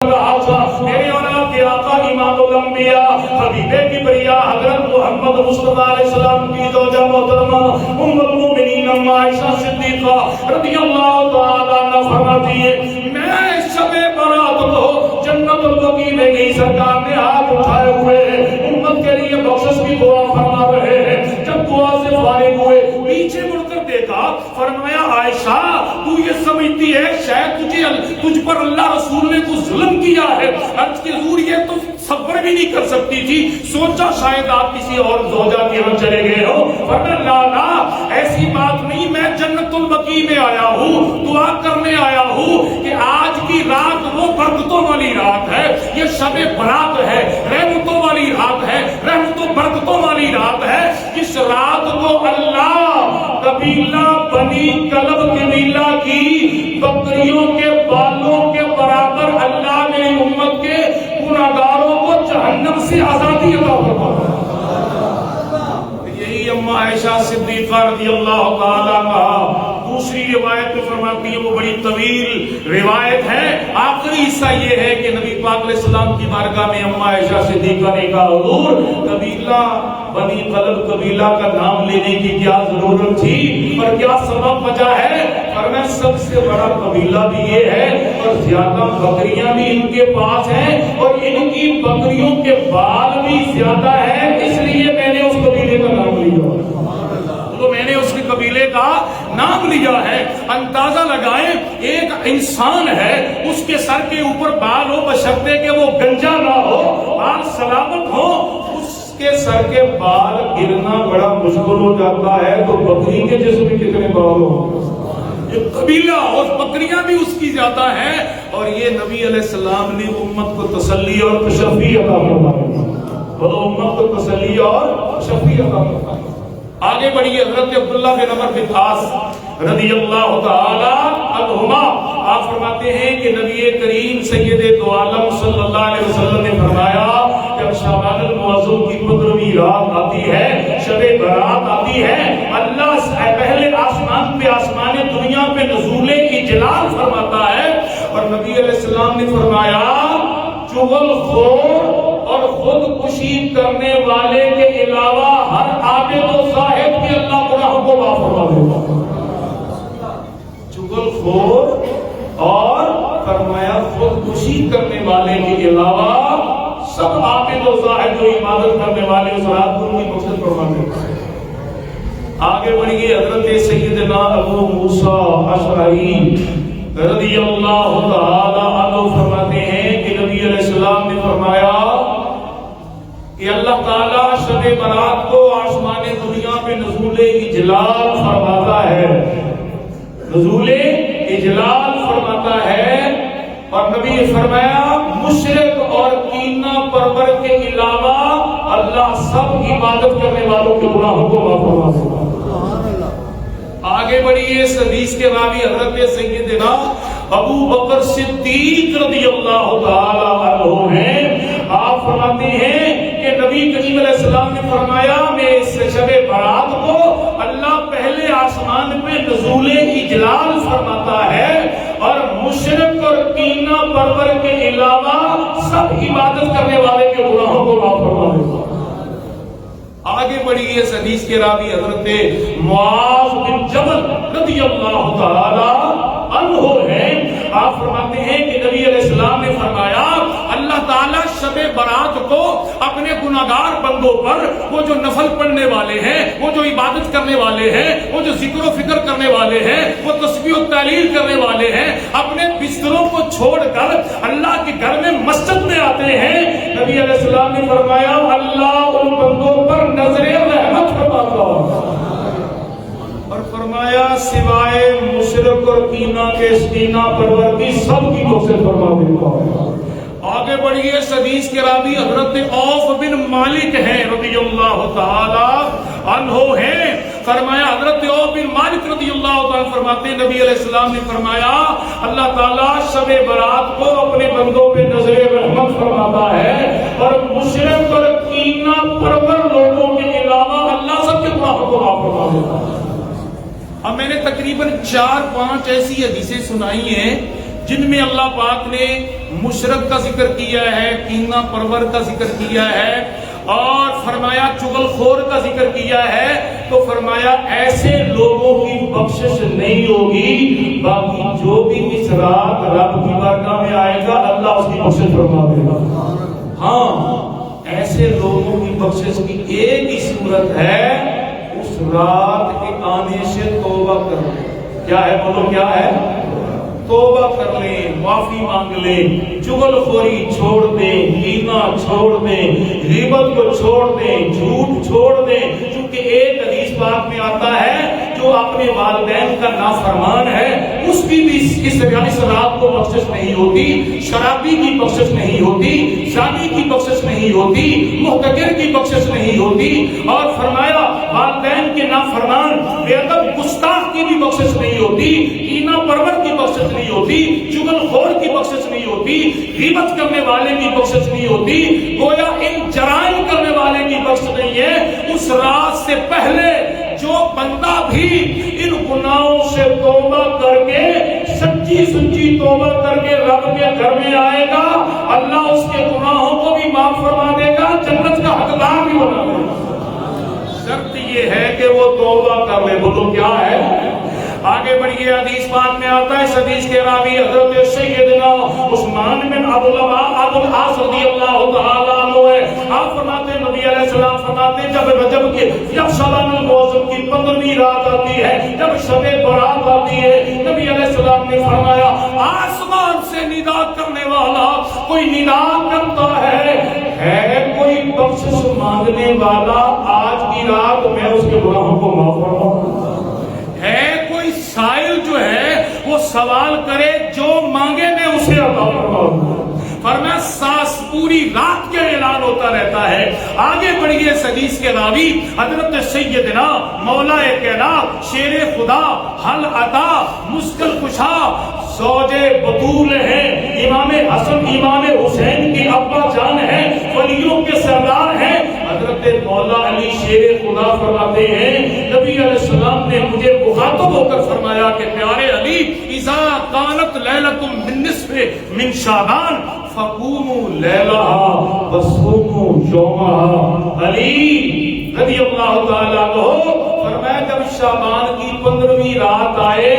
میرے اور آپ کے آقا امام الانبیاء حبیب کبریا حضرت محمد مصطفیٰ علیہ السلام کی زوجہ محترمہ ام المؤمنین ام عائشہ صدیقہ رضی اللہ تعالی عنہا فرماتی ہے میں شب برات کو جنت البقیع میں گئی، سرکار نے ہاتھ اٹھائے ہوئے امت کے لیے بخشش کی دعا فرما رہے ہیں۔ جب دعا سے فارغ ہوئے پیچھے مڑ کر دیکھا، فرمایا عائشہ تو یہ سمجھتی ہے شاید تجھ پر اللہ رسول نے کچھ ظلم کیا ہے؟ عرض کے حضور یہ تو صبر بھی نہیں کر سکتی تھی، سوچا شاید آپ کسی اور زوجہ کے یہاں چلے گئے ہو۔ فرمایا لا لا ایسی بات نہیں، میں جنت البقیع میں آیا ہوں، دعا کرنے آیا ہوں کہ آج کی رات وہ برکتوں والی رات ہے، یہ شب برات ہے، رحمتوں والی رات ہے، رحمتوں برکتوں والی رات ہے۔ اس رات کو اللہ قبیلہ بنی کلب قبیلہ کی بکریوں کے بالوں کے برابر اللہ نے امت کے گناہگاروں کو جہنم سے آزادی عطا فرمائی۔ یہی اماں عائشہ صدیقہ رضی اللہ تعالیٰ عنہا دوسری روایت میں فرماتی ہے، وہ بڑی طویل روایت ہے، آخری حصہ یہ ہے کہ نبی پاک علیہ السلام کی بارگاہ میں اماں عائشہ صدیقہ نے کہا حضور قبیلہ بنی قلب قبیلہ کا نام لینے کی کیا ضرورت تھی اور کیا سبب وجہ ہے؟ اور میں سب سے بڑا قبیلہ بھی یہ ہے اور زیادہ بکریاں بھی ان کے پاس ہیں اور ان کی بکریوں کے بال بھی زیادہ ہیں، اس لیے میں نے اس قبیلے کا نام لیا، تو میں نے اس کے قبیلے کا نام لیا ہے۔ اندازہ لگائیں ایک انسان ہے، اس کے سر کے اوپر بال ہو بشرطے کہ وہ گنجا نہ ہو، بال سلامت ہو، اس کے سر کے بال گرنا بڑا مشکل ہو جاتا ہے، تو بکری کے جسم میں کتنے بال ہو؟ یہ قبیلہ اور بکریاں بھی اس کی زیادہ ہیں، اور یہ نبی علیہ السلام نے امت کو تسلی اور تشفی عطا فرمائی، بولو امت کو تسلی اور تشفی عطا فرمائی۔ آگے بڑھیے، حضرت عبداللہ بن عمر بن عاص رضی اللہ تعالی عنہما آپ فرماتے ہیں کہ نبی کریم سید دو عالم صلی اللہ علیہ وسلم نے فرمایا جب شعبان المعظم کی 15ویں رات آتی ہے، شب برات آتی ہے، اللہ پہلے آسمان پہ آسمان دنیا پہ نزول اجلال فرماتا ہے، اور نبی علیہ السلام نے فرمایا چغل خور اور خودکشی کرنے والے کے علاوہ ہر عابد و زاہد بھی اللہ گناہوں کو معاف فرما دیتا۔ چغل خور اور فرمایا خودکشی کرنے والے کے علاوہ سب عابد و زاہد جو عبادت کرنے والے اس رات کو ان کی مقصد فرما دیتا ہے۔ آگے بڑھیے، حضرت سیدنا ابو موسیٰ اشعری رضی اللہ تعالی عنہ فرماتے ہیں کہ نبی علیہ السلام نے فرمایا کہ اللہ تعالیٰ شب برات کو آسمان دنیا پہ نزول اجلال فرماتا ہے، نزول اجلال فرماتا ہے، اور نبی نے فرمایا مشرک اور کینہ پرور کے علاوہ اللہ سب عبادت کرنے والوں کے گناہوں کو معاف فرما دیتا ہے۔ آگے بڑھیے، اس حدیث کے راوی حضرت سیدنا ابو بکر صدیق رضی اللہ تعالی عنہ ہیں، آپ فرماتے ہیں کہ نبی کریم علیہ السلام نے فرمایا میں اس شب برات کو اللہ پہلے آسمان پہ نزول اجلال فرماتا ہے اور مشرک اور کینہ پرور کے علاوہ سب عبادت کرنے والے کے گناہوں کو معاف فرما دیتا ہے۔ آگے بڑھیے، اس حدیث کے راوی حضرت معاذ بن جبل رضی اللہ تعالی عنہ ہیں، آپ فرماتے ہیں کہ نبی علیہ السلام نے فرمایا اللہ تعالیٰ شب برات کو اپنے گناہگار بندوں پر، وہ جو نفل پڑھنے والے ہیں، وہ جو عبادت کرنے والے ہیں، وہ جو ذکر و فکر کرنے والے ہیں، وہ تسبیح و تحلیل کرنے والے ہیں، اپنے بستروں کو چھوڑ کر اللہ کے گھر میں مسجد میں آتے ہیں، نبی علیہ السلام نے فرمایا اللہ ان بندوں پر نظر رحمت فرماتا اور فرمایا سوائے مشرک اور کینہ پرور کی سب کی مغفرت فرما دیتا۔ آگے بڑھیے، اس حدیث کے راوی حضرت عوف بن مالک ہیں رضی اللہ تعالی عنہ ہیں، فرمایا حضرت عوف بن مالک رضی اللہ تعالی فرماتے ہیں نبی علیہ السلام نے فرمایا اللہ تعالیٰ شب برات کو اپنے بندوں پہ نظر رحمت فرماتا ہے اور مشرک اور کینہ پرور لوگوں کے علاوہ اللہ سب کے گناہوں کو معاف فرما دیتا ہے۔ اب میں نے تقریباً 4-5 ایسی حدیثیں سنائی ہیں جن میں اللہ پاک نے مشرک کا ذکر کیا ہے، کینہ پرور کا ذکر کیا ہے، اور فرمایا چغل خور کا ذکر کیا ہے، تو فرمایا ایسے لوگوں کی بخشش نہیں ہوگی، باقی جو بھی اس رات رب کی بارگاہ میں آئے گا اللہ اس کی بخشش فرما دے گا۔ ہاں، ایسے لوگوں کی بخشش کی ایک ہی صورت ہے، اس رات کے آنے سے توبہ کر لیں۔ کیا ہے بولو، کیا ہے؟ توبہ کر لیں، معافی مانگ لیں، چغل خوری چھوڑ دیں، کینہ چھوڑ دیں، غیبت کو چھوڑ دیں، جھوٹ چھوڑ دیں، کیونکہ ایک حدیث پاک میں آتا ہے جو اپنے والدین کا نافرمان ہے اس کی بھی اس رات کو بخشش نہیں ہوتی، شرابی کی بخشش نہیں ہوتی، شادی کی بخشش نہیں ہوتی، محتکر کی بخشش نہیں ہوتی، اور فرمایا والدین کے نافرمان بے ادب گستاخ کی بھی بخشش نہیں ہوتی، کینہ پرور کی بخشش نہیں ہوتی، چغل خور کی بخشش نہیں ہوتی، غیبت کرنے والے کی بخشش نہیں ہوتی، گویا ان جرائم کرنے والے کی بخشش نہیں ہے۔ اس رات سے پہلے جو بندہ بھی ان گناہوں سے توبہ کر کے سچی سچی توبہ کر کے رب کے گھر میں آئے گا، اللہ اس کے گناہوں کو بھی معاف فرما دے گا، جنت کا حقدار بھی بنا دے گا۔ شرط یہ ہے کہ وہ توبہ کر لے۔ بولو کیا ہے؟ آگے بڑھیے، حدیث پاک میں آتا ہے، اس حدیث کے راوی حضرت سیدنا عثمان بن ابو العاص رضی اللہ تعالیٰ عنہ ہے۔ آپ فرماتے ہیں، نبی علیہ السلام فرماتے ہیں، جب رجب کے جب شعبان المعظم کی 15ویں رات آتی ہے، جب شب برات آتی ہے، نبی علیہ السلام نے فرمایا آسمان سے ندا کرنے والا کوئی ندا کرتا ہے کوئی بخشش مانگنے والا آج کی رات میں اس کے گناہوں کو معاف فرماؤں۔ ہے کوئی سائل جو ہے وہ سوال کرے، جو مانگے میں اسے عطا فرماؤں۔ فرمایا ساس پوری رات کے اعلان ہوتا رہتا ہے۔ آگے بڑھیے، اس حدیث کے راوی حضرت سیدنا مولا کائنات شیر خدا حل عطا مشکل کشا زوج بطول ہیں، امام حسن امام حسین کی ابا جان ہے، ولیوں کے سردار ہیں، حضرت مولا علی شیر خدا فرماتے ہیں، نبی علیہ السلام نے مجھے مخاطب ہو کر فرمایا کہ پیارے علی، اذا کانت لیلۃ من نصف من شعبان فقوموا لیلہا وصوموا یومہا۔ علی رضی اللہ تعالیٰ عنہ فرمایا جب شعبان کی 15ویں رات آئے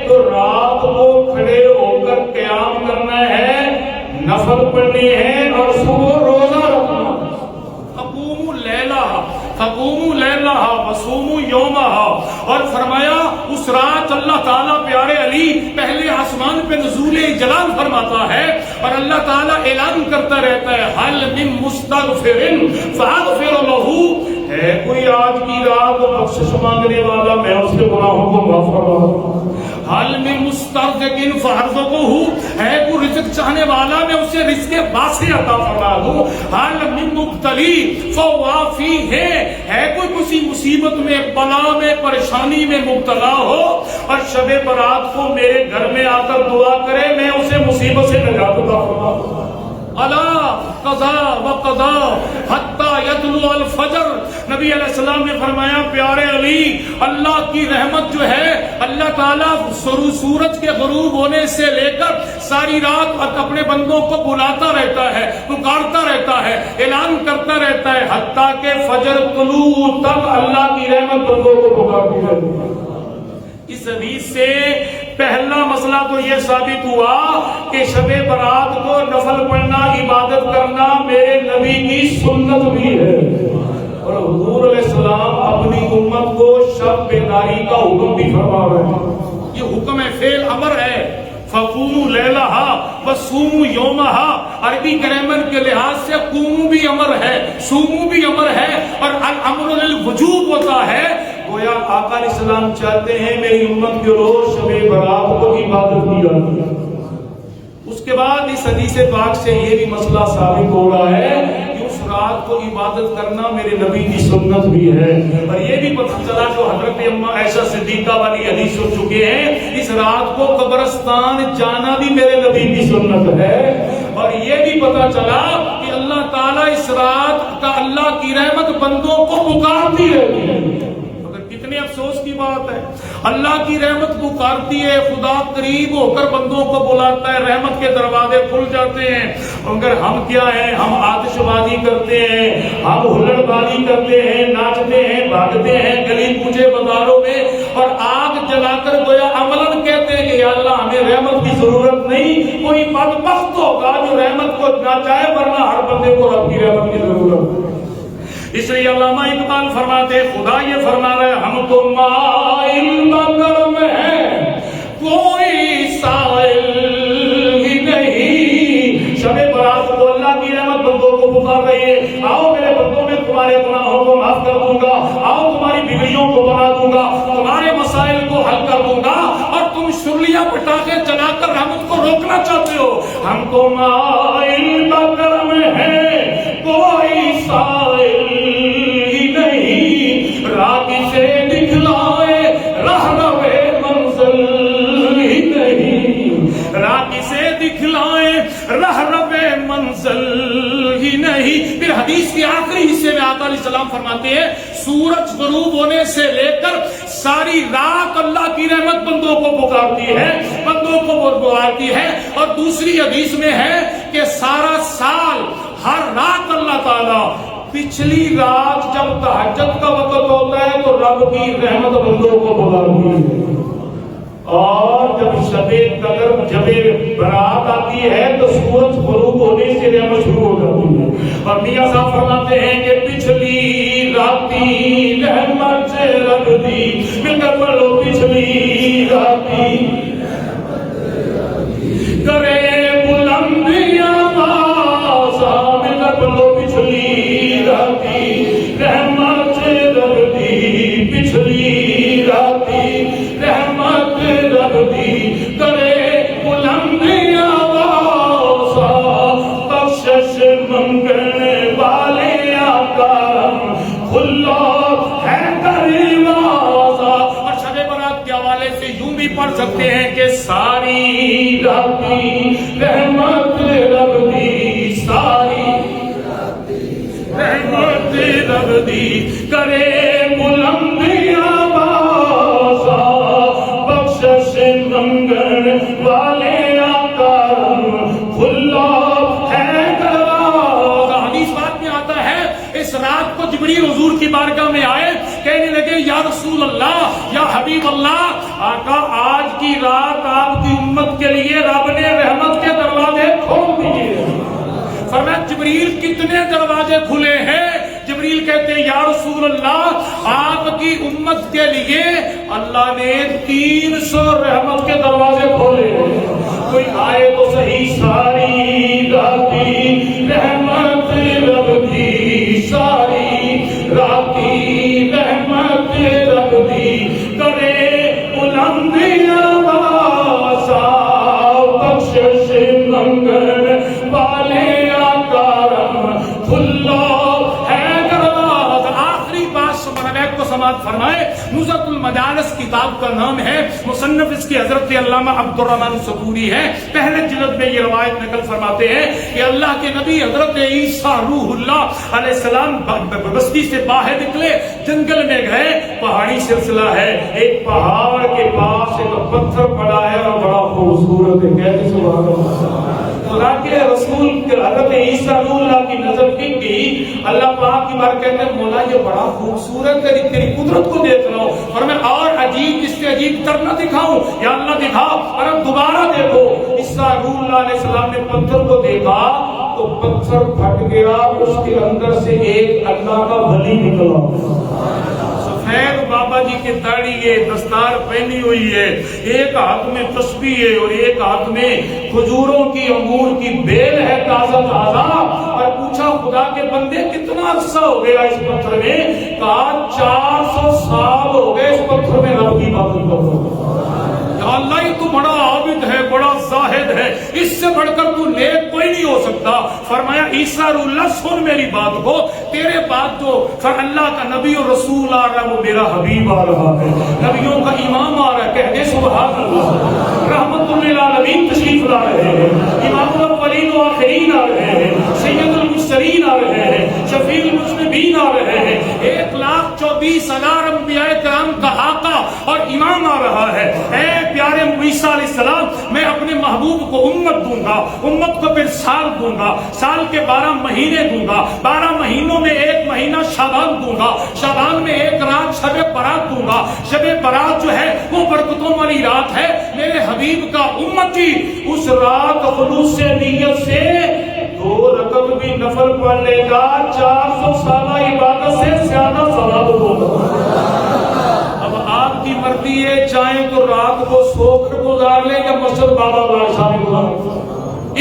تو رات کو کھڑے ہو کر قیام کرنا ہے، نفل پڑھنے ہیں اور صبح روزہ رکھنا۔ فقوموا لیلہا وصوموا یومہا، اور فرمایا اس رات اللہ تعالیٰ پیارے علی پہلے آسمان پہ نزول جلال فرماتا ہے اور اللہ تعالیٰ اعلان کرتا رہتا ہے، حل من مستغفر فاغفر لہ، ہے کوئی آج کی رات بخشش مانگنے والا میں اس کے گناہوں کو معاف فرماؤں۔ حل من مسترزق فارزقہ، ہے کوئی رزق چاہنے والا میں اسے رزق واسع عطا فرما دوں۔ حل من مبتلی فوافی، ہے کوئی کسی مصیبت میں بلا میں پریشانی میں مبتلا ہو اور شب برات کو میرے گھر میں آ کر دعا کرے میں اسے مصیبت سے نجات عطا فرما دوں۔ الا قضا و قضا حتی یطلع الفجر، نبی علیہ السلام نے فرمایا پیارے علی اللہ کی رحمت جو ہے اللہ تعالیٰ سورج کے غروب ہونے سے لے کر ساری رات اپنے بندوں کو بلاتا رہتا ہے، پکارتا رہتا ہے، اعلان کرتا رہتا ہے، حتیٰ کہ فجر طلوع تک اللہ کی رحمت بندوں کو پکارتی رہتی ہے۔ اس حدیث سے پہلا مسئلہ تو یہ ثابت ہوا کہ شب برات کو نفل پڑھنا عبادت کرنا میرے نبی کی سنت بھی ہے، اور حضور علیہ السلام اپنی امت کو شب بیداری کا حکم بھی فرما رہے ہیں۔ یہ حکم ہے، فعل امر ہے۔ فقوموا لیلہا وصوموا یومہا، عربی گرامر کے لحاظ سے قوموا بھی امر ہے، صوموا بھی امر ہے، اور الامر للوجوب ہوتا ہے۔ گویا آقا علیہ السلام چاہتے ہیں میری امت کے روز شب برات کو عبادت کی جاتی ہے۔ اس کے بعد اس حدیث پاک سے یہ بھی مسئلہ ثابت ہو رہا ہے کہ اس رات کو عبادت کرنا میرے نبی کی سنت بھی ہے، اور یہ بھی پتہ چلا جو حضرت اما عائشہ صدیقہ والی حدیث سن چکے ہیں، اس رات کو قبرستان جانا بھی میرے نبی کی سنت ہے، اور یہ بھی پتہ چلا کہ اللہ تعالیٰ اس رات کا اللہ کی رحمت بندوں کو پکارتی رہتی ہے۔ کتنے افسوس کی بات ہے، اللہ کی رحمت پکارتی ہے، خدا قریب ہو کر بندوں کو بلاتا ہے، رحمت کے دروازے کھل جاتے ہیں۔ مگر ہم کیا ہیں؟ ہم آتش بازی کرتے ہیں، ہم ہلڑ بازی کرتے ہیں، ناچتے ہیں، بھاگتے ہیں گلی کوچے بازاروں میں، اور آگ جلا کر گویا عملاً کہتے ہیں کہ یا اللہ ہمیں رحمت کی ضرورت نہیں۔ کوئی بدبخت ہوگا جو رحمت کو نہ چاہے، ورنہ ہر بندے کو رب کی رحمت کی ضرورت ہے۔ اس لیے علامہ اقبال فرماتے ہیں، خدا یہ فرما رہا ہے ہم تو مائل بکرم ہیں، کوئی سائل ہی نہیں۔ شب برات کو اللہ کی رحمت بندوں کو پکار رہی ہے، آؤ میرے بندوں میں تمہارے گناہوں کو معاف کر دوں گا، آؤ تمہاری بگڑیوں کو بنا دوں گا، تمہارے مسائل کو حل کر دوں گا، اور تم شرلیاں پٹاخے چلا کر رحمت کو روکنا چاہتے ہو۔ ہم تو مائل بکرم ہیں، کوئی سائل ہی نہیں، راہ سے دکھلائے راہ روے منزل ہی نہیں، راہ سے دکھلائے راہ روے منزل ہی نہیں۔ پھر حدیث کے آخری حصے میں آقا علیہ السلام فرماتے ہیں، سورج غروب ہونے سے لے کر ساری رات اللہ کی رحمت بندوں کو پکارتی ہے، بندوں کو پکارتی ہے۔ اور دوسری حدیث میں ہے کہ سارا سال ہر رات اللہ تعالیٰ، پچھلی رات جب تہجد کا وقت ہوتا ہے تو رب کی رحمت بندوں کو پکارتی ہے، اور جب شب قدر جب برات آتی ہے تو سورج غروب ہونے سے رحمت شروع ہو جاتی ہے۔ اور میاں صاحب فرماتے ہیں کہ پچھلی راتی رحمت سے رکھ دی، مل کر پڑھ لو، پچھلی راتی کرے بلندیاں آسا، مل کر پڑھ لو، پچھلی راتی رحمت سے رکھ دی، پچھلی راتی رحمت رکھ دی، کرے بلندیاں آسا، بخشش منگنے والے آقا کھلا ہے دروازہ۔ اور شب برات کے حوالے سے یوں بھی پڑھ سکتے ہیں کہ ساری راتی رحمت رکھ دی، ساری رحمت رکھ دی، کرے بلندیاں آسا، بخشش منگن والے آقا کھلا ہے دروازہ۔ حدیث بات میں آتا ہے اس رات کو جبریل حضور کی بارگاہ میں آئے، کہنے لگے یا رسول اللہ، یا حبیب اللہ، آقا آج کی رات آپ کی امت کے لیے رب نے رحمت کے دروازے کھول دیے۔ فرمایا جبریل کتنے دروازے کھلے ہیں؟ جبریل کہتے ہیں یا رسول اللہ، آپ کی امت کے لیے اللہ نے 300 رحمت کے دروازے کھولے۔ کوئی آئے تو صحیح، ساری راتی رحمت رکھ دی، ساری راتی رحمت رکھ دی، کرے بلندیاں آسا، بخشش منگن والے آقا کھلا ہے دروازہ۔ آخری بات سمجھ کو سماعت فرمائے، نزہۃ المجالس کتاب کا نام ہے، مصنف اس کی حضرت علامہ عبد الرحمن صبوری ہے۔ پہلے جلد میں یہ روایت نقل فرماتے ہیں کہ اللہ کے نبی حضرت عیسیٰ روح اللہ علیہ السلام بستی سے باہر نکلے، جنگل میں گئے، پہاڑی سلسلہ ہے، ایک پہاڑ کے پاس ایک پتھر پڑا ہے اور بڑا خوبصورت ہے، کہتے سبحان اللہ۔ خدا کے رسول حضرت عیسیٰ روح اللہ کی نظر ٹک گئی، اللہ پاک کی بار کہتے ہیں مولا یہ بڑا خوبصورت ہے، تیری قدرت کو دیکھ رہا ہوں، اور میں اور عجیب اس سے عجیب تر نہ دکھاؤں، یا اللہ دکھا، اور اب دوبارہ دیکھو۔ عیسیٰ روح اللہ علیہ السلام نے پتھر کو دیکھا تو پتھر پھٹ گیا، اس کے اندر سے ایک اللہ کا ولی نکلا، سفید بابا جی کی داڑھی ہے، دستار پہنی ہوئی ہے، ایک ہاتھ میں تسبیح ہے اور ایک ہاتھ میں کھجوروں کی انگور کی بیل ہے تازہ تازہ۔ اور پوچھا خدا کے بندے کتنا عرصہ ہو گیا اس پتھر میں؟ کہا 400 سال ہو گئے اس پتھر میں رب کی عبادت کرتے۔ اللہ یہ تو بڑا عابد ہے، بڑا زاہد ہے، اس سے بڑھ کر تو نیک کوئی نہیں ہو سکتا۔ فرمایا عیسیٰ اللہ سن میری بات کو، تیرے بعد تو اللہ کا نبی اور رسول آ رہا ہے، وہ میرا حبیب آ رہا ہے، نبیوں کا امام آ رہا ہے، کہہ دے سبحان اللہ۔ رحمت للعالمین تشریف لا رہے ہیں، امام الاولین و آخرین آ رہے ہیں، سید المرسلین آ رہے ہیں، شفیع المذنبین آ رہے ہیں، 1,14,000 20,000 انبیاء کرام کا آقا اور امام آ رہا ہے. اے پیارے عیسیٰ علیہ السلام، میں اپنے محبوب کو امت دوں گا، امت کو پھر سال دوں گا، سال کے 12 مہینے دوں گا، 12 مہینوں میں 1 مہینہ شعبان دوں گا، شعبان میں 1 رات شب برات دوں گا. شب برات جو ہے وہ برکتوں والی رات ہے. میرے حبیب کا امتی اس رات خلوص سے نیت سے 2 رکعت بھی نفل پڑھ لے گا، 400 سالہ عبادت سے زیادہ ثواب ہوگا. اب آپ کی مرضی ہے، چاہیں تو رات کو سو کر گزار لیں یا مسجد بابا بادشاہ میں گزار.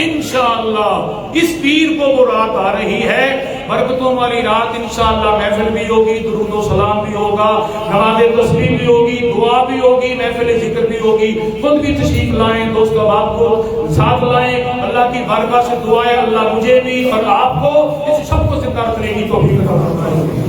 انشاءاللہ اس پیر کو وہ رات آ رہی ہے، برکتوں والی رات. انشاءاللہ محفل بھی ہوگی، درود و سلام بھی ہوگا، نماز تسبیح بھی ہوگی، دعا بھی ہوگی، محفل ذکر بھی ہوگی. خود بھی تشریف لائیں، دوست احباب کو ساتھ لائیں. اللہ کی بارگاہ سے دعا ہے اللہ مجھے بھی اور آپ کو اس سب کو زندہ رکھنے کی توفیق عطا فرمائے.